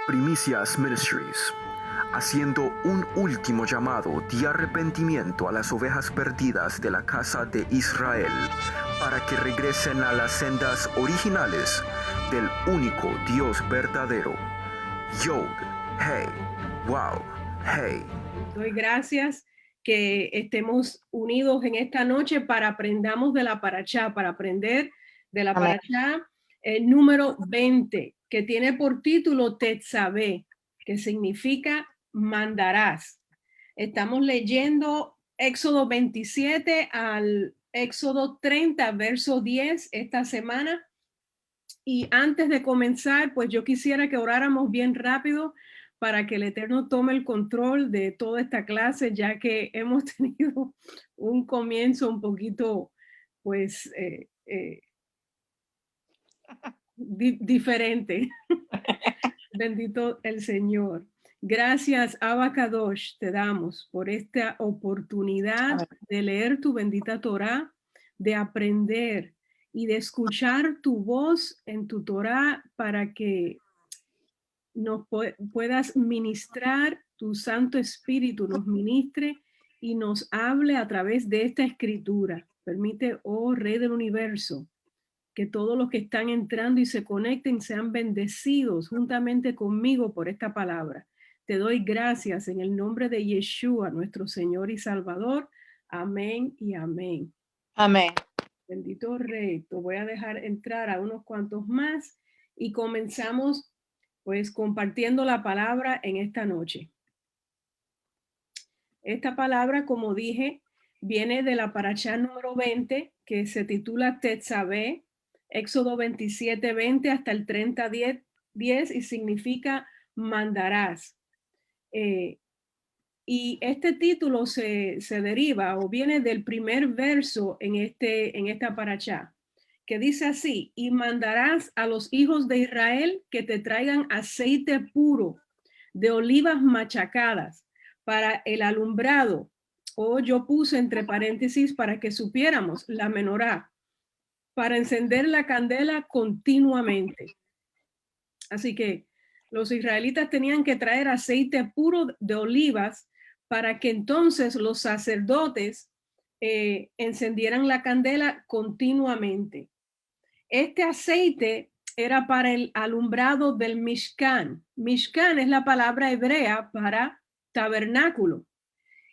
Primicias Ministries, haciendo un último llamado de arrepentimiento a las ovejas perdidas de la casa de Israel, para que regresen a las sendas originales del único Dios verdadero. Yod, Hey, Wow, Hey. Doy gracias que estemos unidos en esta noche para aprendamos de la parashá, para aprender de la Amén. parashá número 20, que tiene por título Tetzabé, que significa mandarás. Estamos leyendo Éxodo 27 al Éxodo 30, verso 10 esta semana. Y antes de comenzar, pues yo quisiera que oráramos bien rápido para que el Eterno tome el control de toda esta clase, ya que hemos tenido un comienzo un poquito, pues, diferente. Bendito el Señor. Gracias, Abba Kadosh, te damos por esta oportunidad Amén. de leer tu bendita Torá, de aprender y de escuchar tu voz en tu Torá para que nos puedas ministrar, tu Santo Espíritu nos ministre y nos hable a través de esta escritura. Permite, oh Rey del Universo, que todos los que están entrando y se conecten sean bendecidos juntamente conmigo por esta palabra. Te doy gracias en el nombre de Yeshua, nuestro Señor y Salvador. Amén y amén. Amén. Bendito Rey, te voy a dejar entrar a unos cuantos más y comenzamos pues compartiendo la palabra en esta noche. Esta palabra, como dije, viene de la parashá número 20, que se titula Tetzabé, Éxodo 27, 20 hasta el 30, 10 y significa mandarás. Y este título se deriva o viene del primer verso en esta parashá, que dice así: y mandarás a los hijos de Israel que te traigan aceite puro de olivas machacadas para el alumbrado. O yo puse entre paréntesis para que supiéramos la menorá, para encender la candela continuamente. Así que los israelitas tenían que traer aceite puro de olivas para que entonces los sacerdotes encendieran la candela continuamente. Este aceite era para el alumbrado del Mishkan. Mishkan es la palabra hebrea para tabernáculo.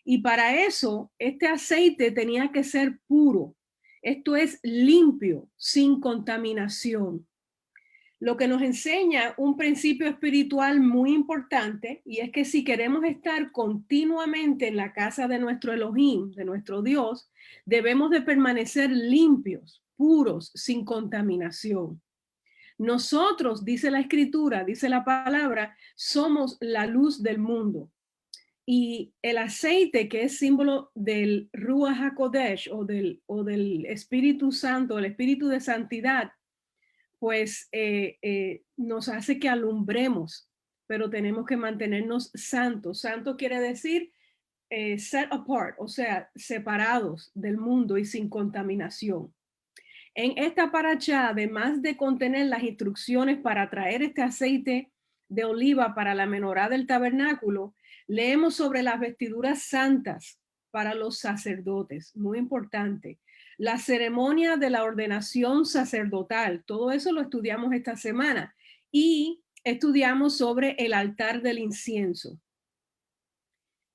Y para eso, este aceite tenía que ser puro. Esto es limpio, sin contaminación. Lo que nos enseña un principio espiritual muy importante, y es que si queremos estar continuamente en la casa de nuestro Elohim, de nuestro Dios, debemos de permanecer limpios, puros, sin contaminación. Nosotros, dice la escritura, dice la palabra, somos la luz del mundo. Y el aceite, que es símbolo del Ruach HaKodesh o del Espíritu Santo, el Espíritu de Santidad, pues nos hace que alumbremos, pero tenemos que mantenernos santos. Santo quiere decir set apart, o sea, separados del mundo y sin contaminación. En esta parashá, además de contener las instrucciones para traer este aceite de oliva para la menorá del tabernáculo, leemos sobre las vestiduras santas para los sacerdotes, muy importante. La ceremonia de la ordenación sacerdotal, todo eso lo estudiamos esta semana. Y estudiamos sobre el altar del incienso.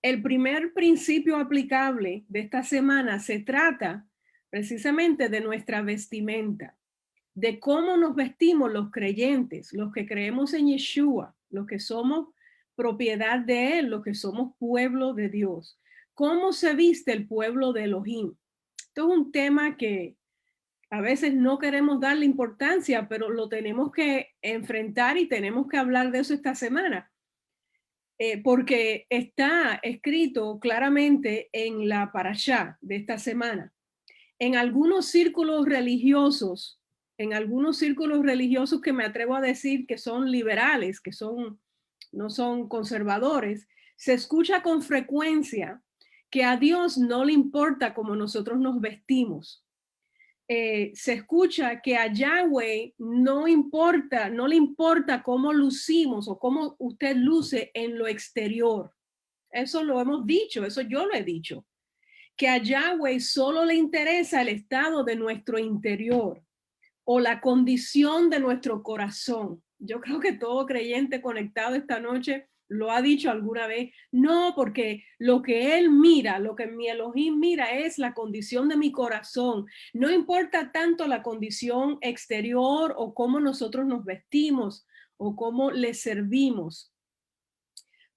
El primer principio aplicable de esta semana se trata precisamente de nuestra vestimenta, de cómo nos vestimos los creyentes, los que creemos en Yeshua, los que somos propiedad de Él, los que somos pueblo de Dios. ¿Cómo se viste el pueblo de Elohim? Esto es un tema que a veces no queremos darle importancia, pero lo tenemos que enfrentar y tenemos que hablar de eso esta semana. Porque está escrito claramente en la parashá de esta semana. En algunos círculos religiosos, que me atrevo a decir que son liberales, que no son conservadores, se escucha con frecuencia que a Dios no le importa cómo nosotros nos vestimos. se escucha que a Yahweh no le importa cómo lucimos o cómo usted luce en lo exterior. Eso lo hemos dicho, eso yo lo he dicho, que a Yahweh solo le interesa el estado de nuestro interior o la condición de nuestro corazón. Yo creo que todo creyente conectado esta noche lo ha dicho alguna vez. No, porque lo que él mira, lo que mi Elohim mira es la condición de mi corazón. No importa tanto la condición exterior o cómo nosotros nos vestimos o cómo le servimos.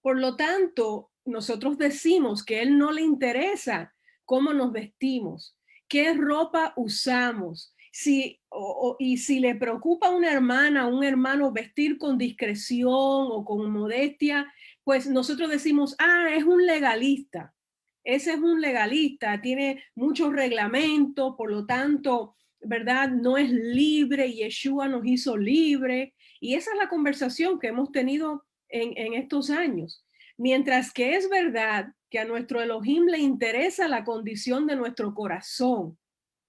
Por lo tanto, nosotros decimos que a él no le interesa cómo nos vestimos, qué ropa usamos, y si le preocupa a una hermana, a un hermano vestir con discreción o con modestia, pues nosotros decimos, es un legalista. Ese es un legalista, tiene muchos reglamentos, por lo tanto, ¿verdad? No es libre, Yeshua nos hizo libre. Y esa es la conversación que hemos tenido en estos años. Mientras que es verdad que a nuestro Elohim le interesa la condición de nuestro corazón,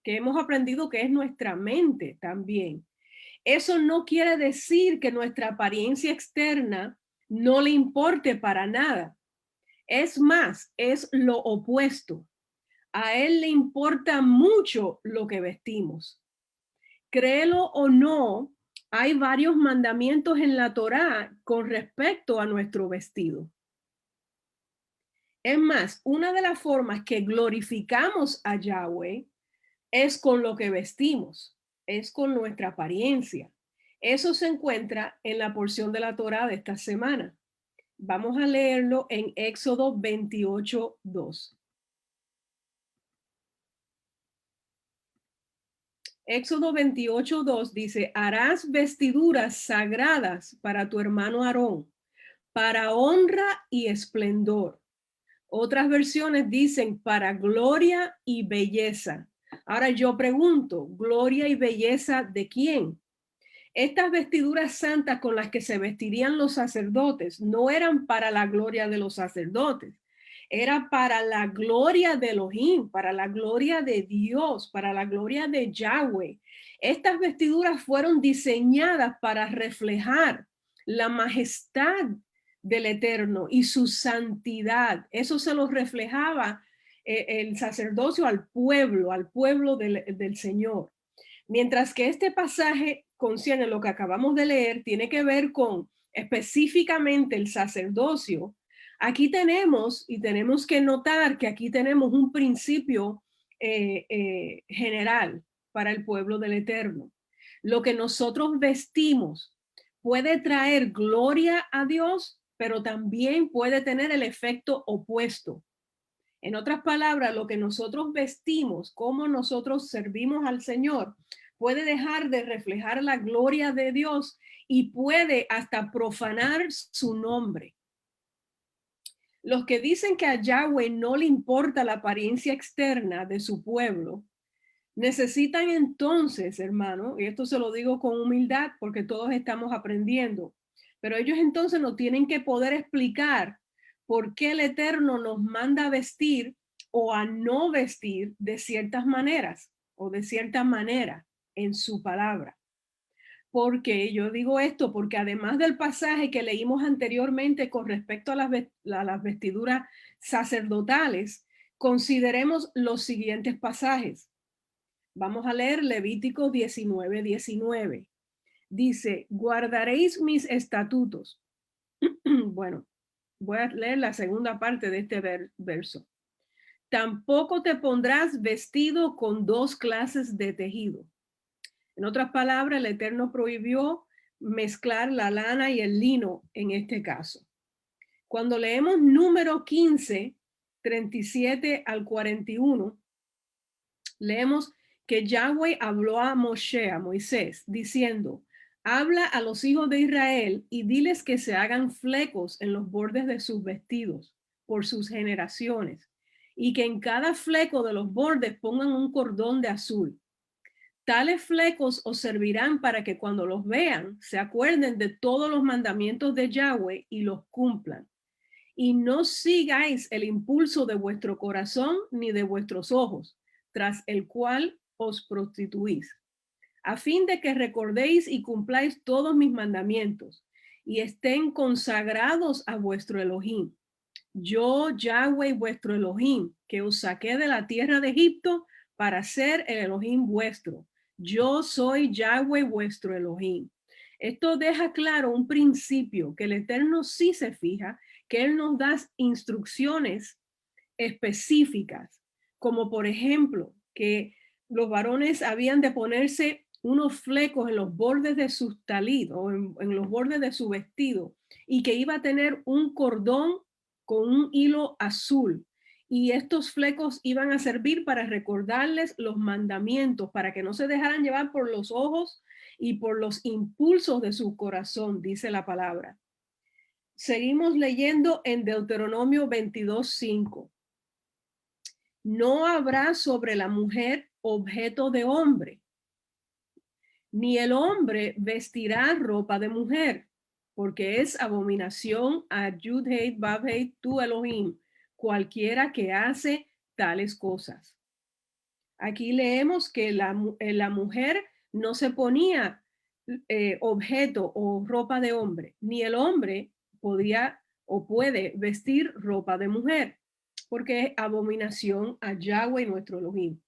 que hemos aprendido que es nuestra mente también. Eso no quiere decir que nuestra apariencia externa no le importe para nada. Es más, es lo opuesto. A él le importa mucho lo que vestimos. Créelo o no, hay varios mandamientos en la Torá con respecto a nuestro vestido. Es más, una de las formas que glorificamos a Yahweh es con lo que vestimos, es con nuestra apariencia. Eso se encuentra en la porción de la Torá de esta semana. Vamos a leerlo en Éxodo 28:2. Éxodo 28:2 dice, harás vestiduras sagradas para tu hermano Aarón, para honra y esplendor. Otras versiones dicen para gloria y belleza. Ahora yo pregunto, ¿gloria y belleza de quién? Estas vestiduras santas con las que se vestirían los sacerdotes no eran para la gloria de los sacerdotes, era para la gloria de Elohim, para la gloria de Dios, para la gloria de Yahweh. Estas vestiduras fueron diseñadas para reflejar la majestad del Eterno y su santidad. Eso se lo reflejaba el sacerdocio al pueblo del Señor. Mientras que este pasaje concierne lo que acabamos de leer, tiene que ver con específicamente el sacerdocio. Aquí tenemos, y tenemos que notar que aquí tenemos un principio general para el pueblo del Eterno. Lo que nosotros vestimos puede traer gloria a Dios, pero también puede tener el efecto opuesto. En otras palabras, lo que nosotros vestimos, cómo nosotros servimos al Señor, puede dejar de reflejar la gloria de Dios y puede hasta profanar su nombre. Los que dicen que a Yahweh no le importa la apariencia externa de su pueblo, necesitan entonces, hermano, y esto se lo digo con humildad porque todos estamos aprendiendo, pero ellos entonces nos tienen que poder explicar por qué el Eterno nos manda a vestir o a no vestir de ciertas maneras o de cierta manera en su palabra. Porque yo digo esto porque además del pasaje que leímos anteriormente con respecto a las vestiduras sacerdotales, consideremos los siguientes pasajes. Vamos a leer Levítico 19:19. Dice, guardaréis mis estatutos. Bueno, voy a leer la segunda parte de este verso. Tampoco te pondrás vestido con dos clases de tejido. En otras palabras, el Eterno prohibió mezclar la lana y el lino en este caso. Cuando leemos Número 15, 37 al 41, leemos que Yahweh habló a Moshe, a Moisés, diciendo, habla a los hijos de Israel y diles que se hagan flecos en los bordes de sus vestidos por sus generaciones y que en cada fleco de los bordes pongan un cordón de azul. Tales flecos os servirán para que cuando los vean se acuerden de todos los mandamientos de Yahweh y los cumplan. Y no sigáis el impulso de vuestro corazón ni de vuestros ojos, tras el cual os prostituís, a fin de que recordéis y cumpláis todos mis mandamientos y estén consagrados a vuestro Elohim. Yo, Yahweh, vuestro Elohim, que os saqué de la tierra de Egipto para ser el Elohim vuestro. Yo soy Yahweh, vuestro Elohim. Esto deja claro un principio que el Eterno sí se fija, que Él nos da instrucciones específicas, como por ejemplo que los varones habían de ponerse unos flecos en los bordes de sus talit o en los bordes de su vestido y que iba a tener un cordón con un hilo azul. Y estos flecos iban a servir para recordarles los mandamientos, para que no se dejaran llevar por los ojos y por los impulsos de su corazón, dice la palabra. Seguimos leyendo en Deuteronomio 22:5. No habrá sobre la mujer objeto de hombre, ni el hombre vestirá ropa de mujer, porque es abominación a Yud-Hei Vav-Hei tu Elohim, cualquiera que hace tales cosas. Aquí leemos que la mujer no se ponía objeto o ropa de hombre, ni el hombre podía o puede vestir ropa de mujer, porque es abominación a Yahweh nuestro Elohim.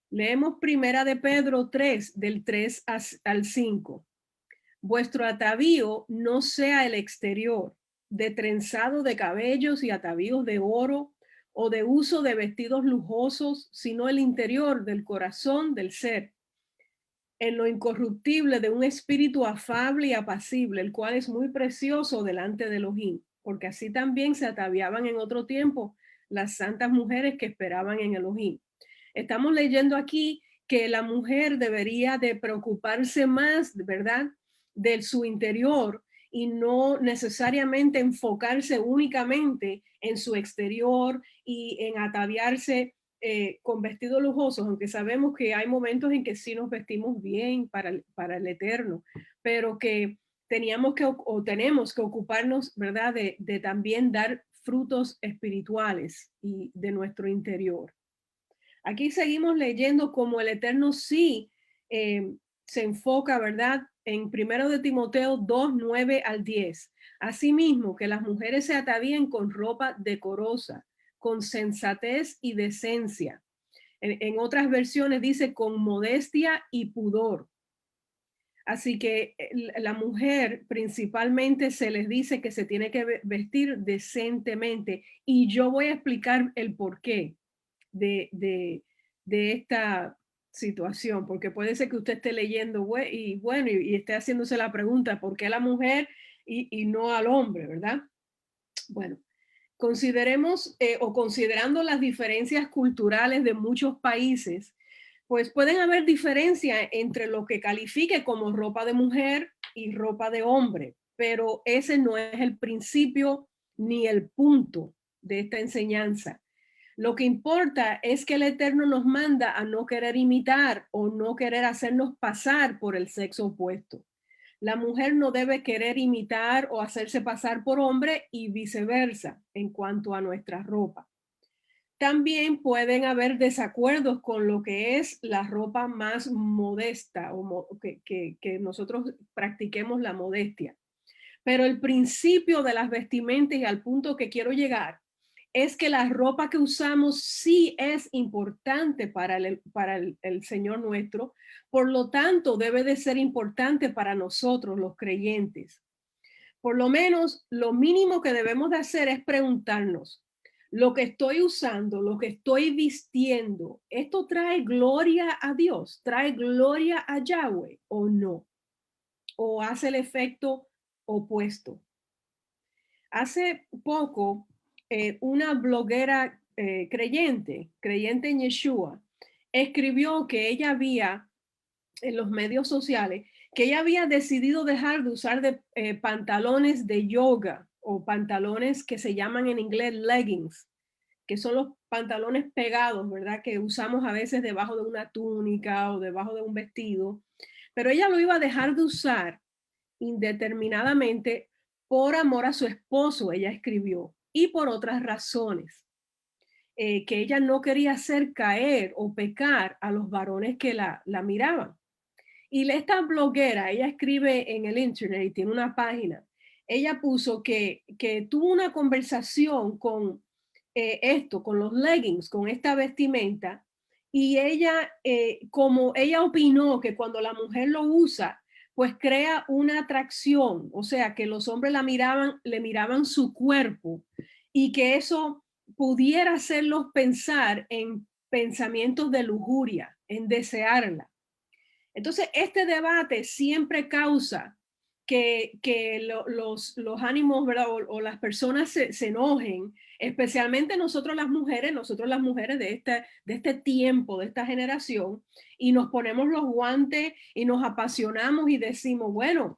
Leemos primera de Pedro 3, del 3 al 5. Vuestro atavío no sea el exterior, de trenzado de cabellos y atavíos de oro, o de uso de vestidos lujosos, sino el interior del corazón del ser, en lo incorruptible de un espíritu afable y apacible, el cual es muy precioso delante de Elohim, porque así también se ataviaban en otro tiempo las santas mujeres que esperaban en Elohim. Estamos leyendo aquí que la mujer debería de preocuparse más, ¿verdad?, de su interior y no necesariamente enfocarse únicamente en su exterior y en ataviarse con vestidos lujosos, aunque sabemos que hay momentos en que sí nos vestimos bien para el Eterno, pero que teníamos que o tenemos que ocuparnos, ¿verdad?, de también dar frutos espirituales y de nuestro interior. Aquí seguimos leyendo como el Eterno sí se enfoca, ¿verdad?, en 1 de Timoteo 2, 9 al 10. Asimismo, que las mujeres se atavíen con ropa decorosa, con sensatez y decencia. En otras versiones dice con modestia y pudor. Así que la mujer principalmente se les dice que se tiene que vestir decentemente. Y yo voy a explicar el porqué de esta situación, porque puede ser que usted esté leyendo y esté haciéndose la pregunta, ¿por qué a la mujer y no al hombre, verdad? Bueno, consideremos o considerando las diferencias culturales de muchos países, pues pueden haber diferencias entre lo que califique como ropa de mujer y ropa de hombre, pero ese no es el principio ni el punto de esta enseñanza. Lo que importa es que el Eterno nos manda a no querer imitar o no querer hacernos pasar por el sexo opuesto. La mujer no debe querer imitar o hacerse pasar por hombre y viceversa en cuanto a nuestra ropa. También pueden haber desacuerdos con lo que es la ropa más modesta o que nosotros practiquemos la modestia. Pero el principio de las vestimentas y al punto que quiero llegar es que la ropa que usamos sí es importante para el Señor nuestro, por lo tanto debe de ser importante para nosotros los creyentes. Por lo menos lo mínimo que debemos de hacer es preguntarnos, lo que estoy usando, lo que estoy vistiendo, ¿esto trae gloria a Dios? ¿Trae gloria a Yahweh o no? ¿O hace el efecto opuesto? Hace poco, una bloguera creyente en Yeshua, escribió que ella había, en los medios sociales, que ella había decidido dejar de usar pantalones de yoga o pantalones que se llaman en inglés leggings, que son los pantalones pegados, ¿verdad?, que usamos a veces debajo de una túnica o debajo de un vestido, pero ella lo iba a dejar de usar indeterminadamente por amor a su esposo, ella escribió, y por otras razones. que ella no quería hacer caer o pecar a los varones que la miraban. Y esta bloguera, ella escribe en el internet y tiene una página. Ella puso que tuvo una conversación con con los leggings, con esta vestimenta, y ella, como ella opinó que cuando la mujer lo usa, pues crea una atracción, o sea, que los hombres le miraban su cuerpo y que eso pudiera hacerlos pensar en pensamientos de lujuria, en desearla. Entonces, este debate siempre causa los ánimos, ¿verdad? O las personas se enojen, especialmente nosotros las mujeres de este tiempo, de esta generación, y nos ponemos los guantes y nos apasionamos y decimos, bueno,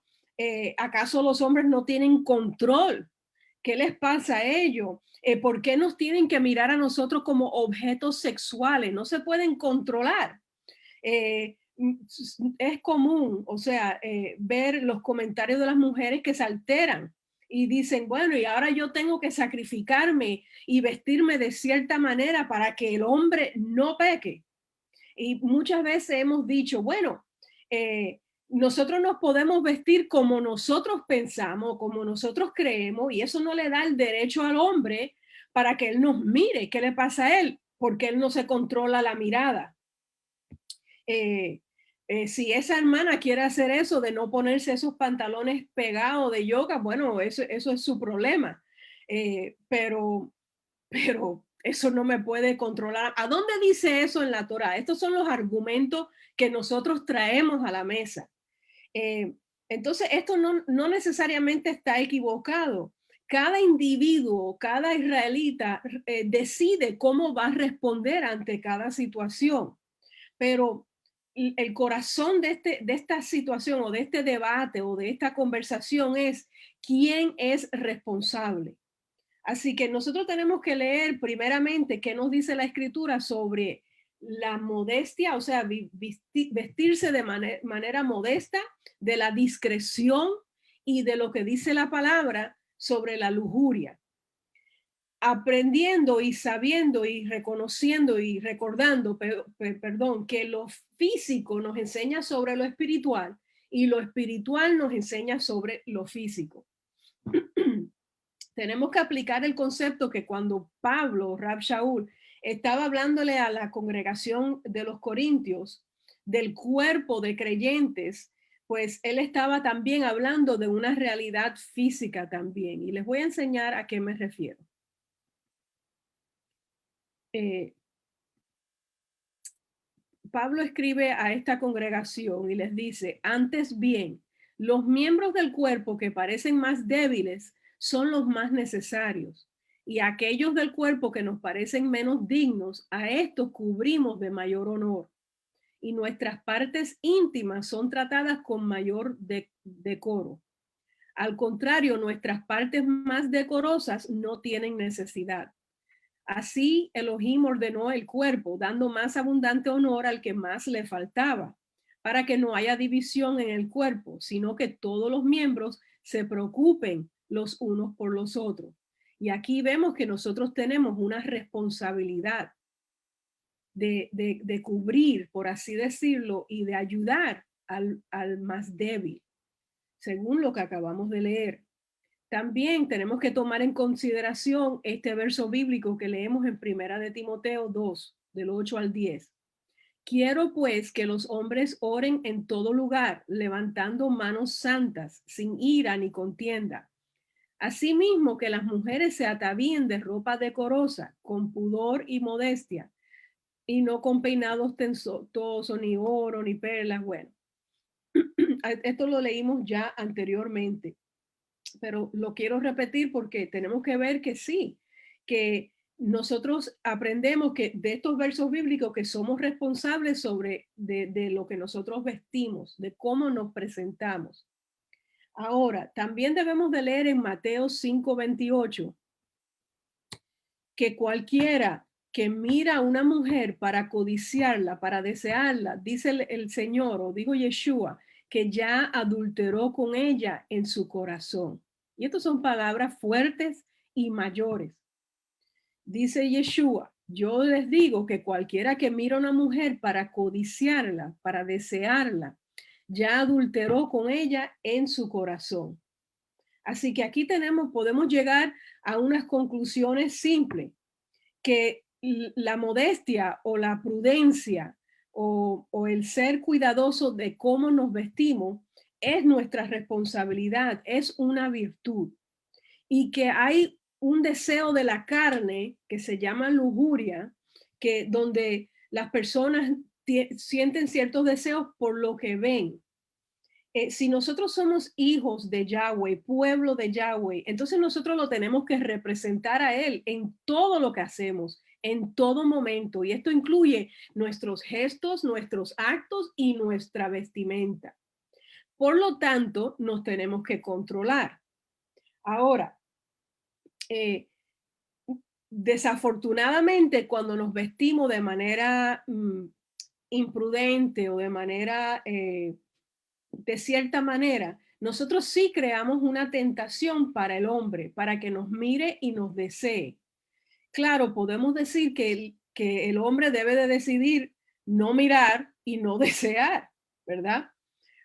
¿acaso los hombres no tienen control? ¿Qué les pasa a ellos? ¿Por qué nos tienen que mirar a nosotros como objetos sexuales? No se pueden controlar. Es común, o sea, ver los comentarios de las mujeres que se alteran y dicen, bueno, y ahora yo tengo que sacrificarme y vestirme de cierta manera para que el hombre no peque. Y muchas veces hemos dicho, bueno, nosotros nos podemos vestir como nosotros pensamos, como nosotros creemos, y eso no le da el derecho al hombre para que él nos mire. ¿Qué le pasa a él? Porque él no se controla la mirada. eh, si esa hermana quiere hacer eso de no ponerse esos pantalones pegados de yoga, bueno, eso es su problema. Pero, pero eso no me puede controlar. ¿A dónde dice eso en la Torá? Estos son los argumentos que nosotros traemos a la mesa. Eh, entonces, esto no necesariamente está equivocado. Cada individuo, cada israelita decide cómo va a responder ante cada situación. Pero el corazón de esta situación o de este debate o de esta conversación es quién es responsable. Así que nosotros tenemos que leer primeramente qué nos dice la escritura sobre la modestia, o sea, vestirse de manera modesta, de la discreción y de lo que dice la palabra sobre la lujuria, aprendiendo y sabiendo y reconociendo y recordando, perdón, que lo físico nos enseña sobre lo espiritual y lo espiritual nos enseña sobre lo físico. Tenemos que aplicar el concepto que cuando Pablo, Rab Shaul, estaba hablándole a la congregación de los Corintios del cuerpo de creyentes, pues él estaba también hablando de una realidad física también. Y les voy a enseñar a qué me refiero. Pablo escribe a esta congregación y les dice, antes bien, los miembros del cuerpo que parecen más débiles son los más necesarios, y aquellos del cuerpo que nos parecen menos dignos, a estos cubrimos de mayor honor, y nuestras partes íntimas son tratadas con mayor decoro. Al contrario, nuestras partes más decorosas no tienen necesidad. Así Elohim ordenó el cuerpo, dando más abundante honor al que más le faltaba, para que no haya división en el cuerpo, sino que todos los miembros se preocupen los unos por los otros. Y aquí vemos que nosotros tenemos una responsabilidad de cubrir, por así decirlo, y de ayudar al más débil, según lo que acabamos de leer. También tenemos que tomar en consideración este verso bíblico que leemos en Primera de Timoteo 2, del 8 al 10. Quiero pues que los hombres oren en todo lugar, levantando manos santas, sin ira ni contienda. Asimismo que las mujeres se atavíen de ropa decorosa, con pudor y modestia, y no con peinados tensosos, ni oro, ni perlas. Bueno, esto lo leímos ya anteriormente, pero lo quiero repetir porque tenemos que ver que sí, que nosotros aprendemos que de estos versos bíblicos que somos responsables de lo que nosotros vestimos, de cómo nos presentamos. Ahora, también debemos de leer en Mateo 5:28 que cualquiera que mira a una mujer para codiciarla, para desearla, dice el Señor, o dijo Yeshua, que ya adulteró con ella en su corazón. Y estas son palabras fuertes y mayores. Dice Yeshua, Yo les digo que cualquiera que mira a una mujer para codiciarla, para desearla, ya adulteró con ella en su corazón. Así que aquí podemos llegar a unas conclusiones simples, que la modestia o la prudencia o el ser cuidadoso de cómo nos vestimos es nuestra responsabilidad, es una virtud. Y que hay un deseo de la carne que se llama lujuria, que donde las personas sienten ciertos deseos por lo que ven. Si nosotros somos hijos de Yahweh, pueblo de Yahweh, entonces nosotros lo tenemos que representar a Él en todo lo que hacemos, en todo momento. Y esto incluye nuestros gestos, nuestros actos y nuestra vestimenta. Por lo tanto, nos tenemos que controlar. Ahora, eh, desafortunadamente, cuando nos vestimos de manera imprudente o de manera, de cierta manera, nosotros sí creamos una tentación para el hombre, para que nos mire y nos desee. Claro, podemos decir que el hombre debe de decidir no mirar y no desear, ¿verdad?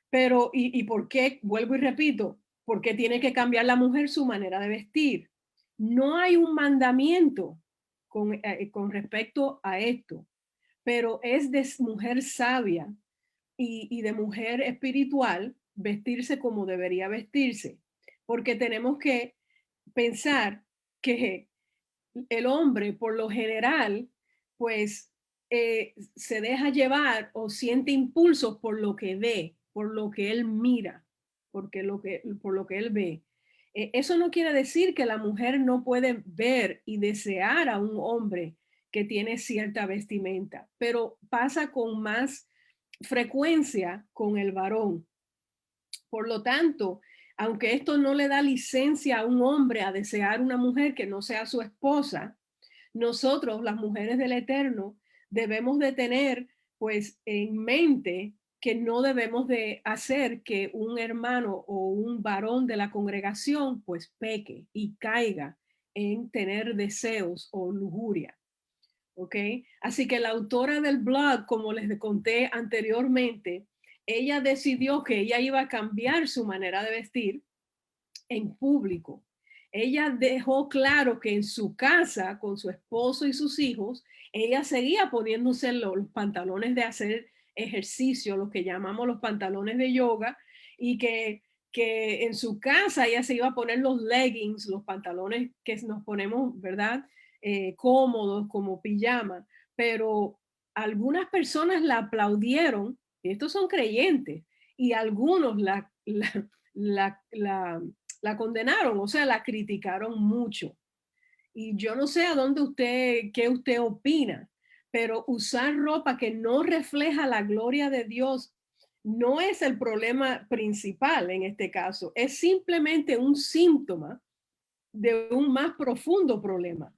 Pero, ¿y por qué? Vuelvo y repito, ¿por qué tiene que cambiar la mujer su manera de vestir? No hay un mandamiento con respecto a esto, pero es de mujer sabia y de mujer espiritual vestirse como debería vestirse, porque tenemos que pensar que el hombre, por lo general, pues se deja llevar o siente impulsos por lo que ve, por lo que él mira, por lo que él ve. Eso no quiere decir que la mujer no puede ver y desear a un hombre que tiene cierta vestimenta, pero pasa con más frecuencia con el varón. Por lo tanto, aunque esto no le da licencia a un hombre a desear una mujer que no sea su esposa, nosotros, las mujeres del Eterno, debemos de tener pues en mente que no debemos de hacer que un hermano o un varón de la congregación pues peque y caiga en tener deseos o lujuria. ¿Ok? Así que la autora del blog, como les conté anteriormente, ella decidió que ella iba a cambiar su manera de vestir en público. Ella dejó claro que en su casa, con su esposo y sus hijos, ella seguía poniéndose los pantalones de hacer ejercicio, los que llamamos los pantalones de yoga, y que en su casa ella se iba a poner los leggings, los pantalones que nos ponemos, ¿verdad? Cómodos, como pijama, pero algunas personas la aplaudieron, y estos son creyentes, y algunos la condenaron, o sea, la criticaron mucho. Y yo no sé a dónde qué usted opina, pero usar ropa que no refleja la gloria de Dios no es el problema principal en este caso, es simplemente un síntoma de un más profundo problema.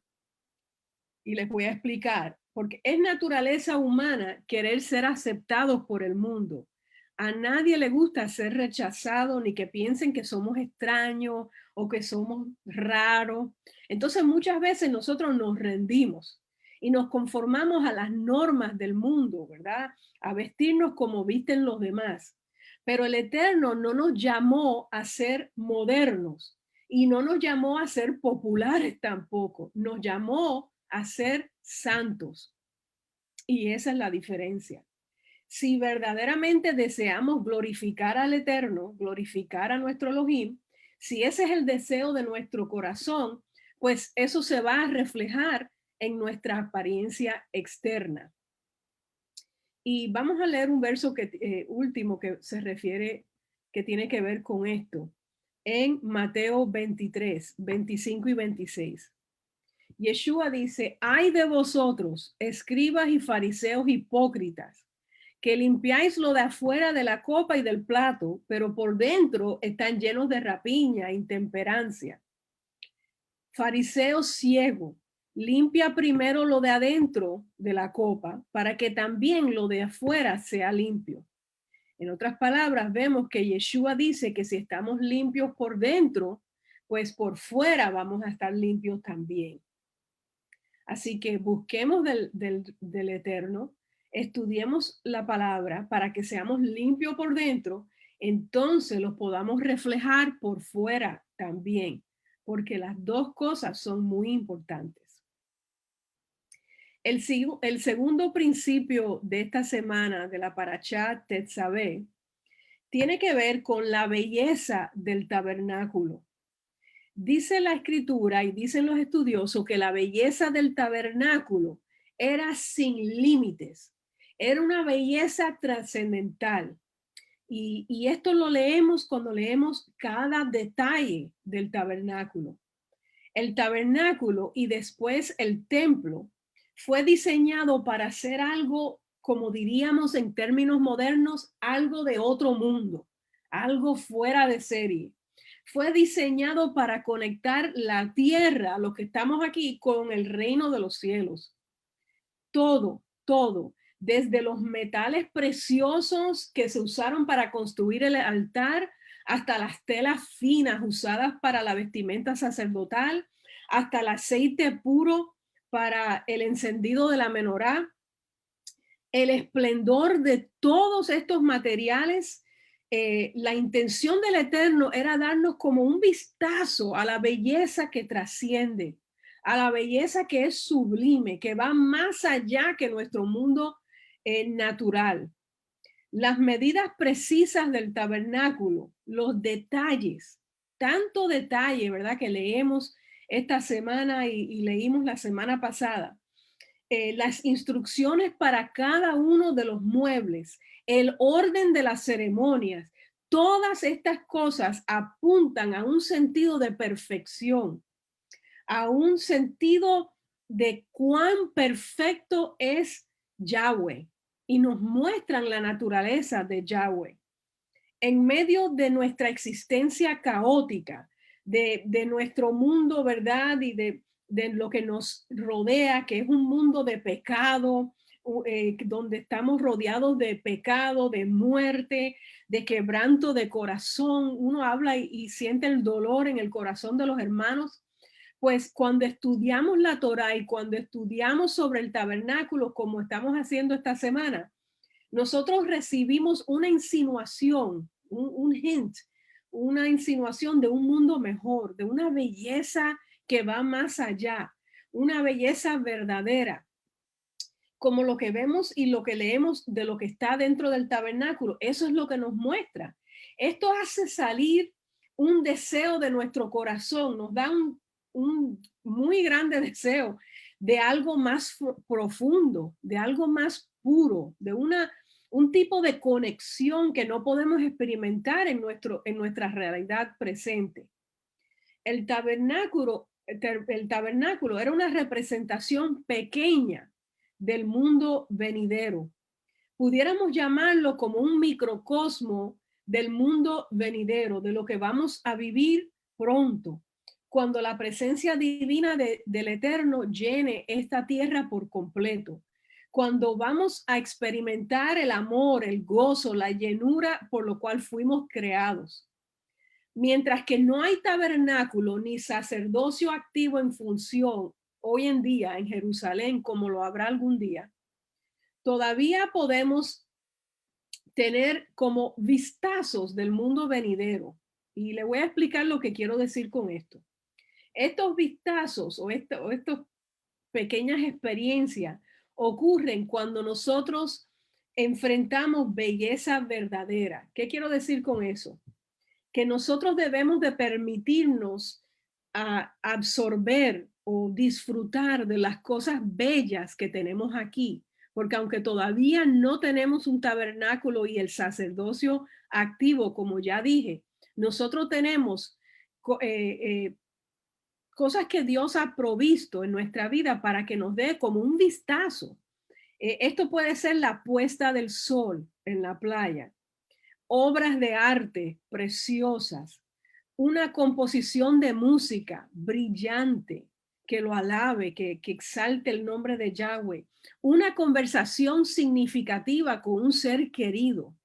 Y les voy a explicar, porque es naturaleza humana querer ser aceptados por el mundo. A nadie le gusta ser rechazado ni que piensen que somos extraños o que somos raros. Entonces muchas veces nosotros nos rendimos y nos conformamos a las normas del mundo, ¿verdad? A vestirnos como visten los demás. Pero el Eterno no nos llamó a ser modernos y no nos llamó a ser populares tampoco. Nos llamó a ser santos. Y esa es la diferencia. Si verdaderamente deseamos glorificar al Eterno, glorificar a nuestro Elohim, si ese es el deseo de nuestro corazón, pues eso se va a reflejar en nuestra apariencia externa. Y vamos a leer un verso último que se refiere, que tiene que ver con esto, en Mateo 23, 25 y 26. Yeshua dice, ay de vosotros, escribas y fariseos hipócritas, que limpiáis lo de afuera de la copa y del plato, pero por dentro están llenos de rapiña, intemperancia. Fariseo ciego, limpia primero lo de adentro de la copa para que también lo de afuera sea limpio. En otras palabras, vemos que Yeshua dice que si estamos limpios por dentro, pues por fuera vamos a estar limpios también. Así que busquemos del Eterno, estudiemos la palabra para que seamos limpios por dentro, entonces los podamos reflejar por fuera también, porque las dos cosas son muy importantes. El segundo principio de esta semana de la Parashá Tetzaveh tiene que ver con la belleza del tabernáculo. Dice la escritura y dicen los estudiosos que la belleza del tabernáculo era sin límites, era una belleza trascendental. Y esto lo leemos cuando leemos cada detalle del tabernáculo. El tabernáculo y después el templo fue diseñado para hacer algo, como diríamos en términos modernos, algo de otro mundo, algo fuera de serie. Fue diseñado para conectar la tierra, los que estamos aquí, con el reino de los cielos. Todo, desde los metales preciosos que se usaron para construir el altar, hasta las telas finas usadas para la vestimenta sacerdotal, hasta el aceite puro para el encendido de la menorá. El esplendor de todos estos materiales, la intención del Eterno era darnos como un vistazo a la belleza que trasciende, a la belleza que es sublime, que va más allá que nuestro mundo natural. Las medidas precisas del tabernáculo, los detalles, tanto detalle, ¿verdad? Que leemos esta semana y leímos la semana pasada. Las instrucciones para cada uno de los muebles, el orden de las ceremonias, todas estas cosas apuntan a un sentido de perfección, a un sentido de cuán perfecto es Yahweh y nos muestran la naturaleza de Yahweh. En medio de nuestra existencia caótica, de nuestro mundo, ¿verdad? Y de lo que nos rodea, que es un mundo de pecado, donde estamos rodeados de pecado, de muerte, de quebranto de corazón. Uno habla y siente el dolor en el corazón de los hermanos. Pues cuando estudiamos la Torá y cuando estudiamos sobre el tabernáculo, como estamos haciendo esta semana, nosotros recibimos una insinuación, un hint, una insinuación de un mundo mejor, de una belleza que va más allá, una belleza verdadera, como lo que vemos y lo que leemos de lo que está dentro del tabernáculo. Eso es lo que nos muestra. Esto hace salir un deseo de nuestro corazón, nos da un muy grande deseo de algo más profundo, de algo más puro, de un tipo de conexión que no podemos experimentar en nuestra realidad presente. El tabernáculo era una representación pequeña del mundo venidero. Pudiéramos llamarlo como un microcosmo del mundo venidero, de lo que vamos a vivir pronto, cuando la presencia divina del Eterno llene esta tierra por completo, cuando vamos a experimentar el amor, el gozo, la llenura por lo cual fuimos creados. Mientras que no hay tabernáculo ni sacerdocio activo en función hoy en día en Jerusalén, como lo habrá algún día, todavía podemos tener como vistazos del mundo venidero. Y le voy a explicar lo que quiero decir con esto. Estos vistazos o estas pequeñas experiencias ocurren cuando nosotros enfrentamos belleza verdadera. ¿Qué quiero decir con eso? Que nosotros debemos de permitirnos absorber o disfrutar de las cosas bellas que tenemos aquí, porque aunque todavía no tenemos un tabernáculo y el sacerdocio activo, como ya dije, nosotros tenemos cosas que Dios ha provisto en nuestra vida para que nos dé como un vistazo. Esto puede ser la puesta del sol en la playa, obras de arte preciosas, una composición de música brillante que lo alabe, que exalte el nombre de Yahweh, una conversación significativa con un ser querido.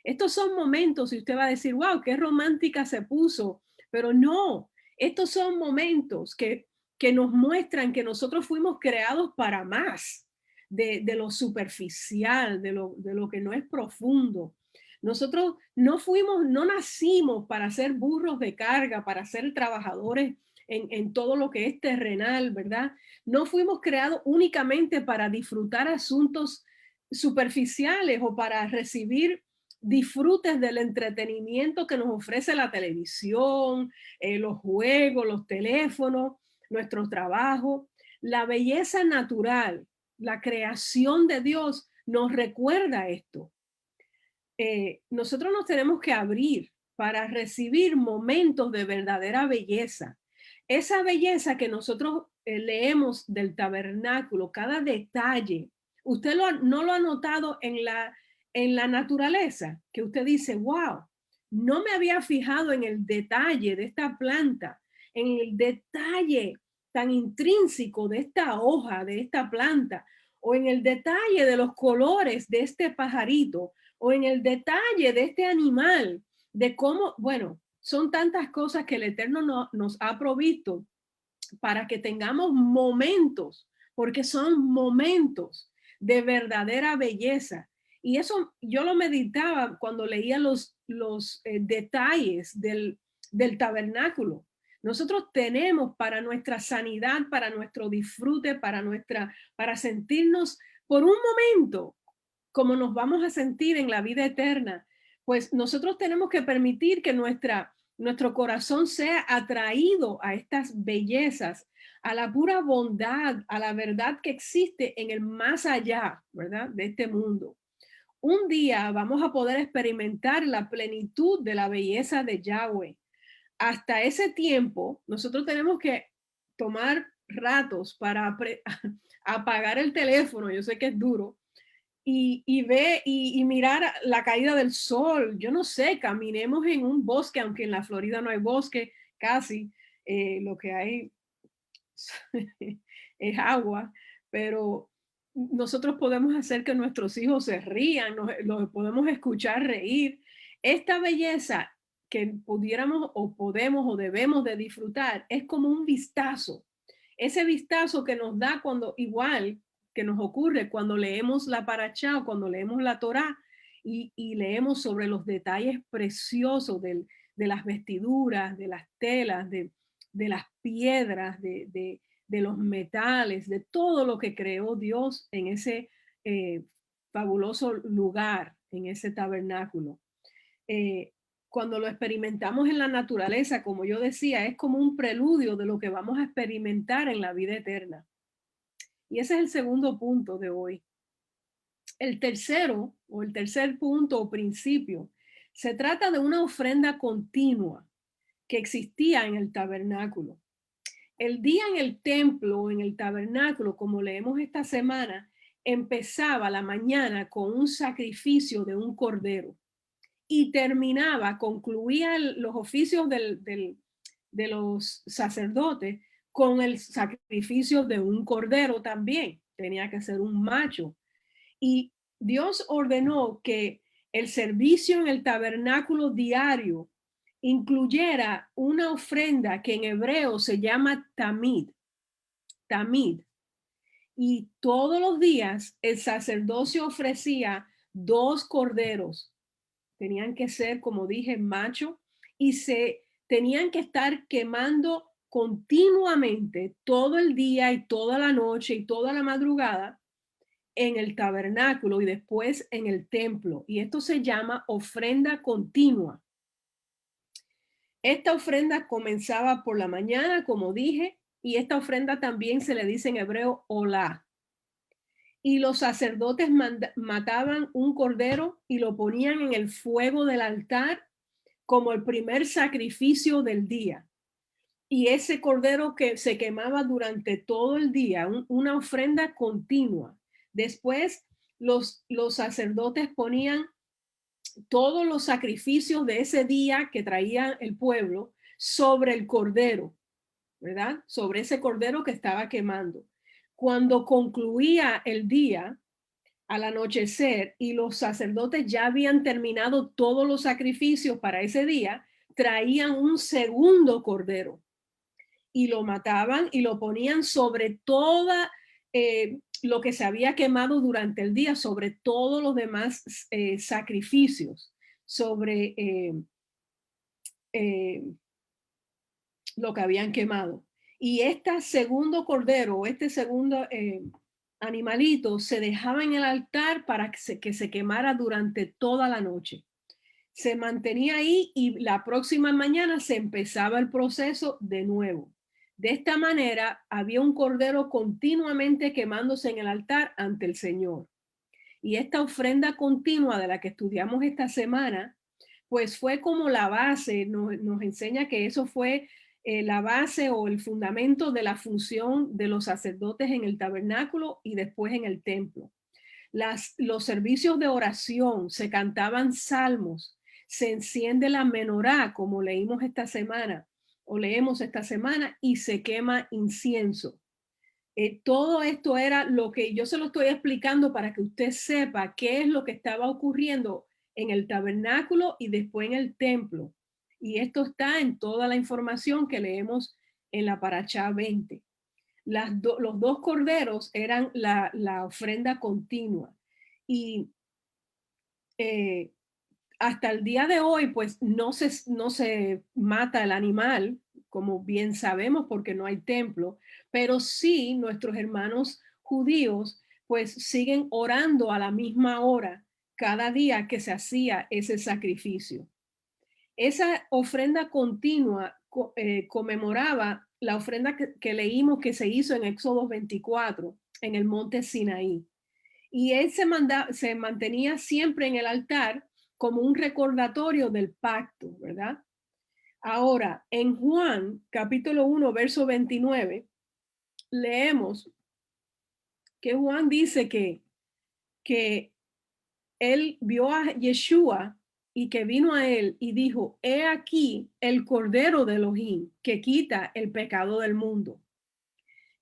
Estos son momentos y usted va a decir, wow, qué romántica se puso, pero no, estos son momentos que que nos muestran que nosotros fuimos creados para más de lo superficial, de lo que no es profundo. Nosotros no nacimos para ser burros de carga, para ser trabajadores en todo lo que es terrenal, ¿verdad? No fuimos creados únicamente para disfrutar asuntos superficiales o para recibir disfrutes del entretenimiento que nos ofrece la televisión, los juegos, los teléfonos, nuestro trabajo. La belleza natural, la creación de Dios nos recuerda esto. Nosotros nos tenemos que abrir para recibir momentos de verdadera belleza. Esa belleza que nosotros leemos del tabernáculo, cada detalle, usted no lo ha notado en la naturaleza, que usted dice, wow, no me había fijado en el detalle de esta planta, en el detalle tan intrínseco de esta hoja, de esta planta, o en el detalle de los colores de este pajarito, o en el detalle de este animal, de cómo, bueno, son tantas cosas que el Eterno nos ha provisto para que tengamos momentos, porque son momentos de verdadera belleza. Y eso yo lo meditaba cuando leía los detalles del tabernáculo. Nosotros tenemos para nuestra sanidad, para nuestro disfrute, para sentirnos por un momento como nos vamos a sentir en la vida eterna, pues nosotros tenemos que permitir que nuestro corazón sea atraído a estas bellezas, a la pura bondad, a la verdad que existe en el más allá, ¿verdad? De este mundo. Un día vamos a poder experimentar la plenitud de la belleza de Yahweh. Hasta ese tiempo, nosotros tenemos que tomar ratos para apagar el teléfono. Yo sé que es duro, y mirar la caída del sol. Yo no sé, caminemos en un bosque, aunque en la Florida no hay bosque casi, lo que hay es agua, pero nosotros podemos hacer que nuestros hijos se rían, los podemos escuchar reír. Esta belleza que pudiéramos o podemos o debemos de disfrutar es como un vistazo, ese vistazo que nos da cuando igual que nos ocurre cuando leemos la Parashá o cuando leemos la Torá y leemos sobre los detalles preciosos de las vestiduras, de las telas, de las piedras, de los metales, de todo lo que creó Dios en ese fabuloso lugar, en ese tabernáculo. Cuando lo experimentamos en la naturaleza, como yo decía, es como un preludio de lo que vamos a experimentar en la vida eterna. Y ese es el segundo punto de hoy. El tercero, o el tercer punto o principio, se trata de una ofrenda continua que existía en el tabernáculo. El día en el templo o en el tabernáculo, como leemos esta semana, empezaba la mañana con un sacrificio de un cordero y concluía los oficios de los sacerdotes con el sacrificio de un cordero también. Tenía que ser un macho. Y Dios ordenó que el servicio en el tabernáculo diario incluyera una ofrenda que en hebreo se llama tamid. Tamid. Y todos los días el sacerdocio ofrecía 2 corderos. Tenían que ser, como dije, macho, y se tenían que estar quemando continuamente todo el día y toda la noche y toda la madrugada en el tabernáculo y después en el templo. Y esto se llama ofrenda continua. Esta ofrenda comenzaba por la mañana, como dije, y esta ofrenda también se le dice en hebreo olá. Y los sacerdotes mataban un cordero y lo ponían en el fuego del altar como el primer sacrificio del día. Y ese cordero que se quemaba durante todo el día, una ofrenda continua. Después los sacerdotes ponían todos los sacrificios de ese día que traía el pueblo sobre el cordero, ¿verdad? Sobre ese cordero que estaba quemando. Cuando concluía el día, al anochecer, y los sacerdotes ya habían terminado todos los sacrificios para ese día, traían un segundo cordero. y lo mataban y lo ponían sobre toda lo que se había quemado durante el día, sobre todos los demás sacrificios, sobre eh, lo que habían quemado. Y este segundo cordero, este segundo animalito, se dejaba en el altar para que se quemara durante toda la noche. Se mantenía ahí y la próxima mañana se empezaba el proceso de nuevo. De esta manera, había un cordero continuamente quemándose en el altar ante el Señor. Y esta ofrenda continua de la que estudiamos esta semana, pues fue como la base, nos enseña que eso fue la base o el fundamento de la función de los sacerdotes en el tabernáculo y después en el templo. Los servicios de oración, se cantaban salmos, se enciende la menorá, como leímos esta semana, o leemos esta semana, y se quema incienso. Todo esto era lo que yo se lo estoy explicando para que usted sepa qué es lo que estaba ocurriendo en el tabernáculo y después en el templo. Y esto está en toda la información que leemos en la Parashá 20. Los dos corderos eran la ofrenda continua. Y eh, hasta el día de hoy, pues no se mata el animal, como bien sabemos, porque no hay templo, pero sí nuestros hermanos judíos, pues siguen orando a la misma hora cada día que se hacía ese sacrificio. Esa ofrenda continua conmemoraba la ofrenda que leímos que se hizo en Éxodo 24 en el monte Sinaí. Y él se mantenía siempre en el altar como un recordatorio del pacto, ¿verdad? Ahora, en Juan, capítulo 1, verso 29, leemos que Juan dice que él vio a Yeshua y que vino a él y dijo, he aquí el Cordero de Elohim que quita el pecado del mundo.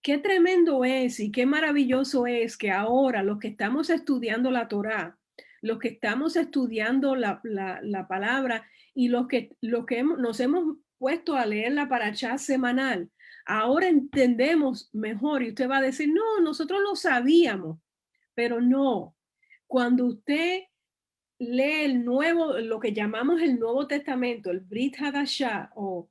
Qué tremendo es y qué maravilloso es que ahora los que estamos estudiando la Torá, los que estamos estudiando la palabra y los que nos hemos puesto a leer la parashá semanal, ahora entendemos mejor y usted va a decir, no, nosotros lo sabíamos, pero no. Cuando usted lee lo que llamamos el Nuevo Testamento, el Brit Hadashah o